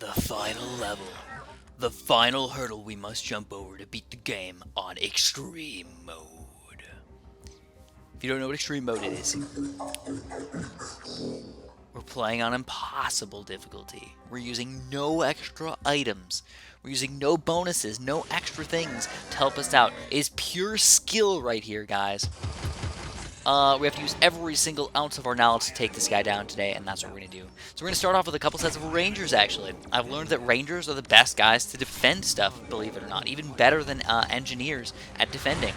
The final level. The final hurdle we must jump over to beat the game on extreme mode. If you don't know what extreme mode is, we're playing on impossible difficulty. We're using no extra items. We're using no bonuses, no extra things to help us out. It is pure skill right here, guys. We have to use every single ounce of our knowledge to take this guy down today, and that's what we're going to do. So we're going to start off with a couple sets of Rangers, actually. I've learned that Rangers are the best guys to defend stuff, believe it or not. Even better than Engineers at defending.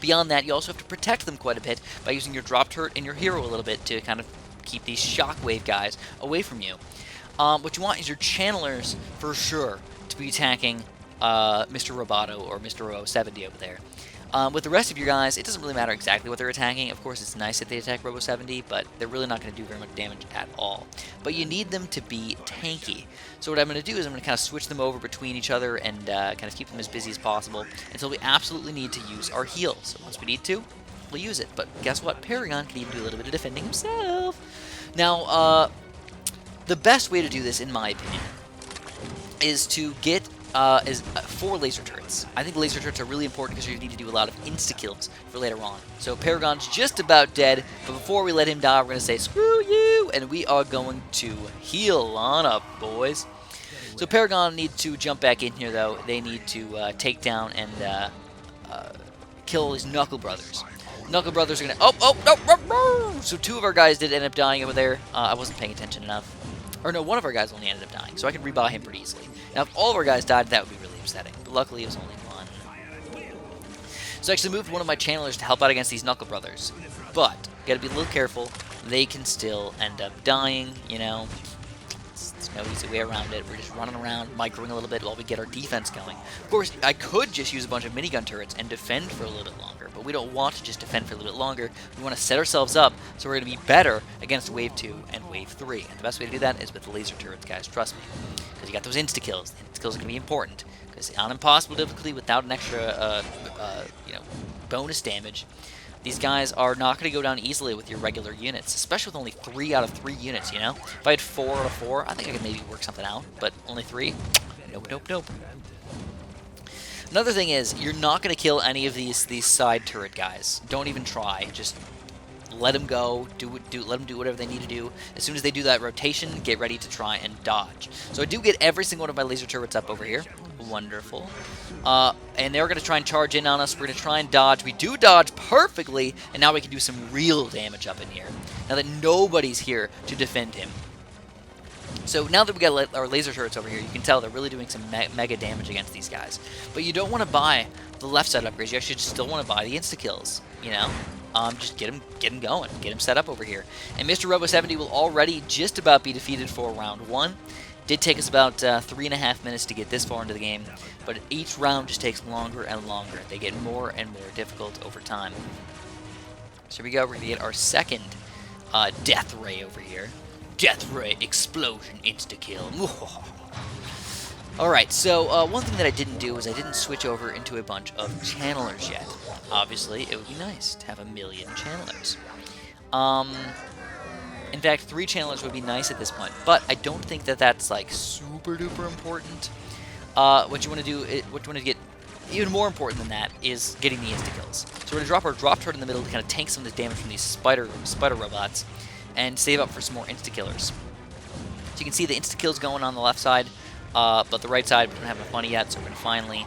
Beyond that, you also have to protect them quite a bit by using your drop turret and your hero a little bit to kind of keep these shockwave guys away from you. What you want is your channelers, for sure, to be attacking Mr. Roboto or Mr. Robo 70 over there. With the rest of your guys, it doesn't really matter exactly what they're attacking. Of course, it's nice that they attack Robo 70, but they're really not going to do very much damage at all. But you need them to be tanky. So what I'm going to do is I'm going to kind of switch them over between each other and kind of keep them as busy as possible until we absolutely need to use our heals. So once we need to, we'll use it. But guess what? Paragon can even do a little bit of defending himself. Now, the best way to do this, in my opinion, is to get 4 laser turrets. I think laser turrets are really important because you need to do a lot of insta-kills for later on. So Paragon's just about dead, but before we let him die, we're going to say, screw you, and we are going to heal on up, boys. So Paragon needs to jump back in here, though. They need to take down and kill these Knuckle Brothers. Knuckle Brothers are going to... Oh! So 2 of our guys did end up dying over there. I wasn't paying attention enough. Or no, one of our guys only ended up dying, so I could rebuy him pretty easily. Now, if all of our guys died, that would be really upsetting. But luckily, it was only 1. So I actually moved one of my channelers to help out against these Knuckle Brothers. But, you gotta be a little careful. They can still end up dying, you know. There's no easy way around it. We're just running around, microing a little bit while we get our defense going. Of course, I could just use a bunch of minigun turrets and defend for a little bit longer, but we don't want to just defend for a little bit longer. We want to set ourselves up so we're going to be better against Wave 2 and Wave 3. And the best way to do that is with laser turrets, guys. Trust me. Because you got those insta-kills. The insta-kills are going to be important. Because on impossible difficulty, without an extra, bonus damage, these guys are not going to go down easily with your regular units, especially with only 3 out of 3 units, you know? If I had 4 out of 4, I think I could maybe work something out, but only 3? Nope. Another thing is, you're not going to kill any of these side turret guys. Don't even try. Just let them go. Let them do whatever they need to do. As soon as they do that rotation, get ready to try and dodge. So I do get every single one of my laser turrets up over here. Wonderful. And they're going to try and charge in on us. We're going to try and dodge. We do dodge perfectly, and now we can do some real damage up in here. Now that nobody's here to defend him. So now that we got our laser turrets over here, you can tell they're really doing some mega damage against these guys. But you don't want to buy the left side upgrades. You actually still want to buy the insta-kills, you know? Just get him going. Get him set up over here. And Mr. Robo 70 will already just about be defeated for round 1. Did take us about 3.5 minutes to get this far into the game, but each round just takes longer and longer. They get more and more difficult over time. So here we go. We're going to get our second Death Ray over here. Death Ray Explosion Insta-Kill. Alright, so one thing that I didn't do is I didn't switch over into a bunch of channelers yet. Obviously, it would be nice to have 1,000,000 channelers. In fact, 3 channelers would be nice at this point, but I don't think that that's like super duper important. What you want to do, what you want to get even more important than that is getting the insta-kills. So we're going to drop our drop turret in the middle to kind of tank some of the damage from these spider robots and save up for some more insta-killers. So you can see the insta-kills going on the left side, but the right side we don't have enough money yet, so we're going to finally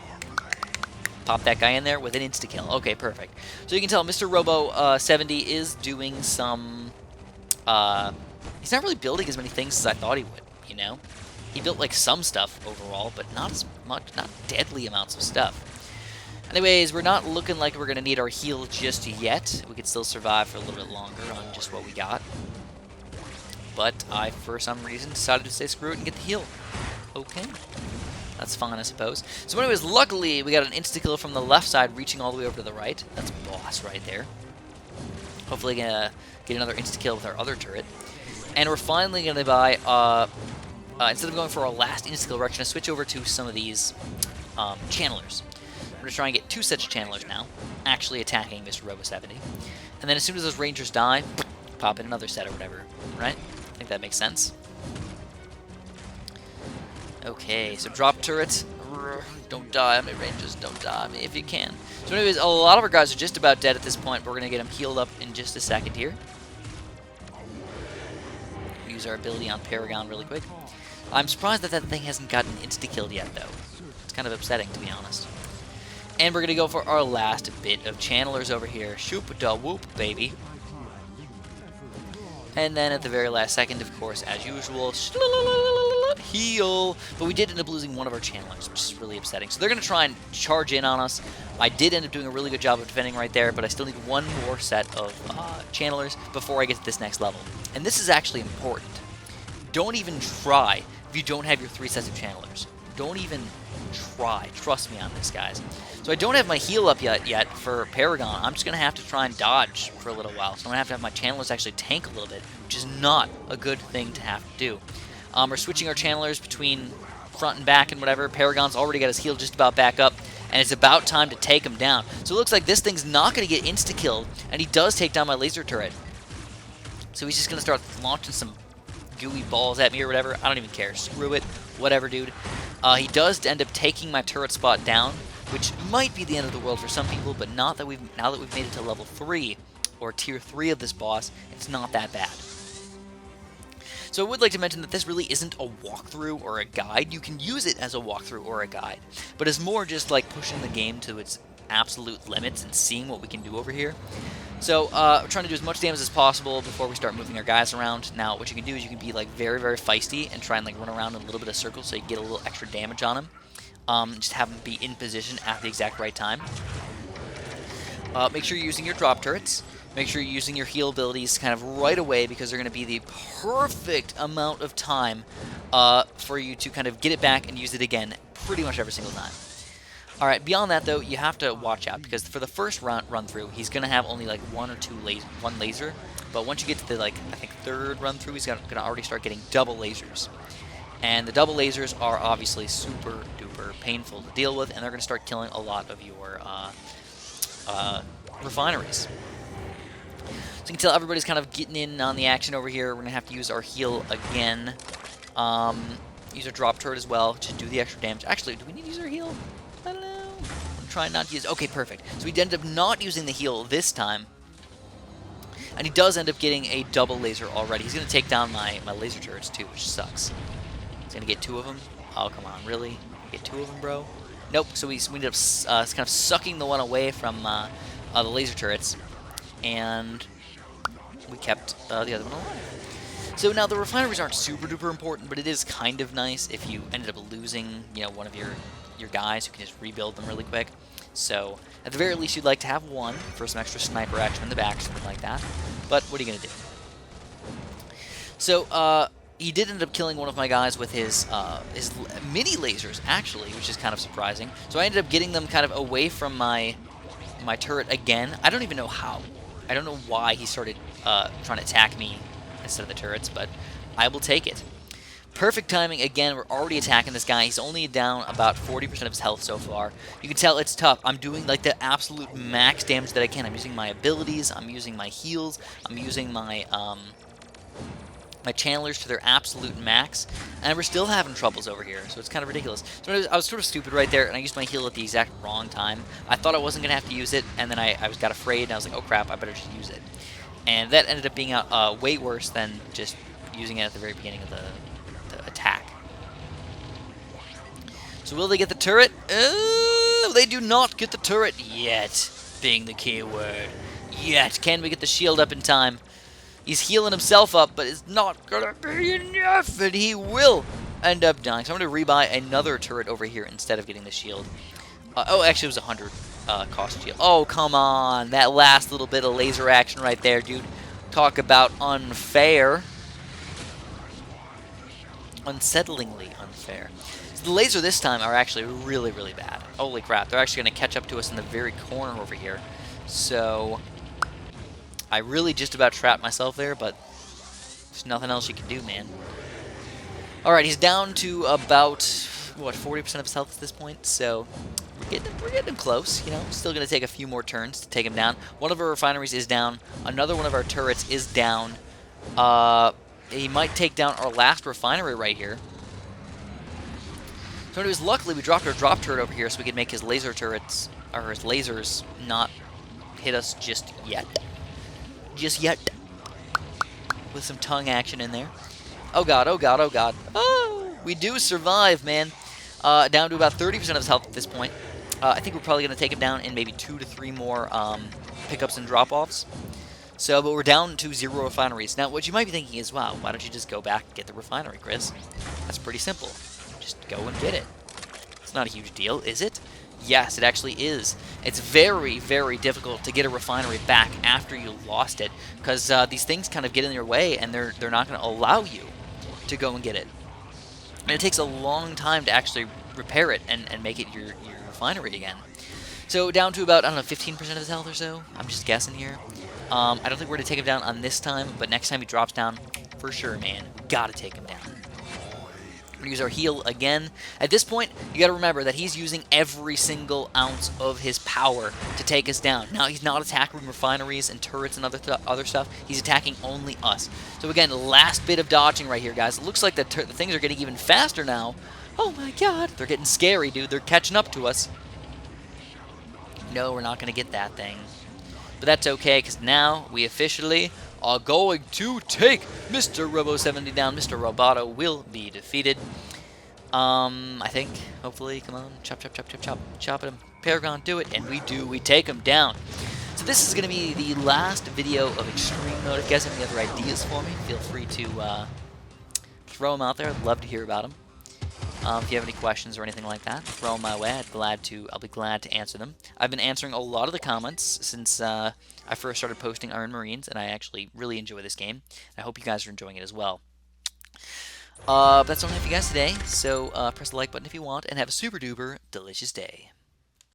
pop that guy in there with an insta-kill. Okay, perfect. So you can tell Mr. Robo 70 is doing some... he's not really building as many things as I thought he would, you know? He built, like, some stuff overall, but not as much, not deadly amounts of stuff. Anyways, we're not looking like we're going to need our heal just yet. We could still survive for a little bit longer on just what we got. But I, for some reason, decided to say screw it and get the heal. Okay. That's fine, I suppose. So anyways, luckily, we got an insta-kill from the left side reaching all the way over to the right. That's boss right there. Hopefully gonna get another insta-kill with our other turret. And we're finally going to buy, instead of going for our last insta-kill, we're actually going to switch over to some of these channelers. We're going to try and get 2 sets of channelers now, actually attacking Mr. Robo 70. And then as soon as those rangers die, pop in another set or whatever, right? I think that makes sense. Okay, so drop turrets. Don't die on me, Rangers. Don't die on me if you can. So anyways, a lot of our guys are just about dead at this point. But we're going to get them healed up in just a second here. Use our ability on Paragon really quick. I'm surprised that that thing hasn't gotten insta-killed yet, though. It's kind of upsetting, to be honest. And we're going to go for our last bit of channelers over here. Shoop-da-whoop, baby. And then at the very last second, of course, as usual, heal. But we did end up losing one of our channelers, which is really upsetting. So they're going to try and charge in on us. I did end up doing a really good job of defending right there, but I still need one more set of channelers before I get to this next level. And this is actually important. Don't even try if you don't have your 3 sets of channelers. Don't even try. Trust me on this, guys. So I don't have my heal up yet for Paragon. I'm just going to have to try and dodge for a little while. So I'm going to have my channelers actually tank a little bit, which is not a good thing to have to do. We're switching our channelers between front and back and whatever. Paragon's already got his heal just about back up, and it's about time to take him down. So it looks like this thing's not going to get insta-killed, and he does take down my laser turret. So he's just going to start launching some gooey balls at me or whatever. I don't even care. Screw it. Whatever, dude. He does end up taking my turret spot down, which might be the end of the world for some people, but now that we've made it to level 3, or tier 3 of this boss, it's not that bad. So I would like to mention that this really isn't a walkthrough or a guide. You can use it as a walkthrough or a guide, but it's more just like pushing the game to its absolute limits and seeing what we can do over here. So we're trying to do as much damage as possible before we start moving our guys around. Now what you can do is you can be like very, very feisty and try and like run around in a little bit of circles so you get a little extra damage on him. Just have them be in position at the exact right time. Make sure you're using your drop turrets. Make sure you're using your heal abilities kind of right away, because they're going to be the perfect amount of time for you to kind of get it back and use it again pretty much every single time. Alright, beyond that though, you have to watch out, because for the first run through, he's going to have only like one laser, but once you get to the like, I think 3rd run through, he's going to already start getting double lasers. And the double lasers are obviously super duper painful to deal with, and they're going to start killing a lot of your refineries. So you can tell everybody's kind of getting in on the action over here. We're going to have to use our heal again. Use our drop turret as well to do the extra damage. Actually, do we need to use our heal? I don't know. I'm trying not to use... Okay, perfect. So we ended up not using the heal this time. And he does end up getting a double laser already. He's going to take down my laser turrets too, which sucks. He's going to get 2 of them. Oh, come on, really? Get 2 of them, bro? Nope, so we ended up kind of sucking the one away from the laser turrets. And we kept the other one alive. So now the refineries aren't super duper important, but it is kind of nice if you ended up losing, you know, one of your guys, who can just rebuild them really quick. So at the very least, you'd like to have one for some extra sniper action in the back, something like that. But what are you gonna do? So he did end up killing one of my guys with his mini lasers, actually, which is kind of surprising. So I ended up getting them kind of away from my turret again. I don't even know how. I don't know why he started trying to attack me instead of the turrets, but I will take it. Perfect timing. Again, we're already attacking this guy. He's only down about 40% of his health so far. You can tell it's tough. I'm doing like the absolute max damage that I can. I'm using my abilities. I'm using my heals. I'm using my my channelers to their absolute max, and we're still having troubles over here, so it's kind of ridiculous. So I was sort of stupid right there, and I used my heal at the exact wrong time. I thought I wasn't going to have to use it, and then I got afraid, and I was like, oh crap, I better just use it. And that ended up being way worse than just using it at the very beginning of the attack. So will they get the turret? Oh, they do not get the turret yet, being the key word. Yet. Can we get the shield up in time? He's healing himself up, but it's not gonna be enough, and he will end up dying. So I'm gonna rebuy another turret over here instead of getting the shield. Oh, actually, it was 100 cost shield. Oh, come on. That last little bit of laser action right there, dude. Talk about unfair. Unsettlingly unfair. So the laser this time are actually really, really bad. Holy crap. They're actually going to catch up to us in the very corner over here. So I really just about trapped myself there, but there's nothing else you can do, man. Alright, he's down to about, what, 40% of his health at this point, so we're getting close, you know. Still going to take a few more turns to take him down. One of our refineries is down. Another one of our turrets is down. He might take down our last refinery right here. So anyways, luckily we dropped our drop turret over here so we could make his laser turrets, or his lasers, not hit us just yet. Just yet. With some tongue action in there. Oh god, oh god, oh god. Oh! We do survive, man. Down to about 30% of his health at this point. I think we're probably going to take him down in maybe 2 to 3 more pickups and drop-offs. So, but we're down to 0 refineries. Now, what you might be thinking is, wow, why don't you just go back and get the refinery, Chris? That's pretty simple. Just go and get it. It's not a huge deal, is it? Yes, it actually is. It's very, very difficult to get a refinery back after you lost it, because these things kind of get in your way, and they're not going to allow you to go and get it. And it takes a long time to actually repair it and make it your refinery again. So down to about, I don't know, 15% of his health or so. I'm just guessing here. I don't think we're going to take him down on this time, but next time he drops down, for sure, man. Gotta take him down. We're going to use our heal again. At this point, you got to remember that he's using every single ounce of his power to take us down. Now, he's not attacking refineries and turrets and other stuff. He's attacking only us. So again, last bit of dodging right here, guys. It looks like the things are getting even faster now. Oh my god. They're getting scary, dude. They're catching up to us. No, we're not going to get that thing. But that's okay, because now we officially are going to take Mr. Robo70 down. Mr. Roboto will be defeated. I think, hopefully, come on, chop, chop, chop, chop, chop, chop at him. Paragon, do it, and we do. We take him down. So this is going to be the last video of Extreme Mode. If you guys have any other ideas for me, feel free to throw them out there. I'd love to hear about them. If you have any questions or anything like that, throw them my way. I'll be glad to answer them. I've been answering a lot of the comments since I first started posting Iron Marines, and I actually really enjoy this game. I hope you guys are enjoying it as well. But that's all I have for you guys today, so press the like button if you want, and have a super duper delicious day.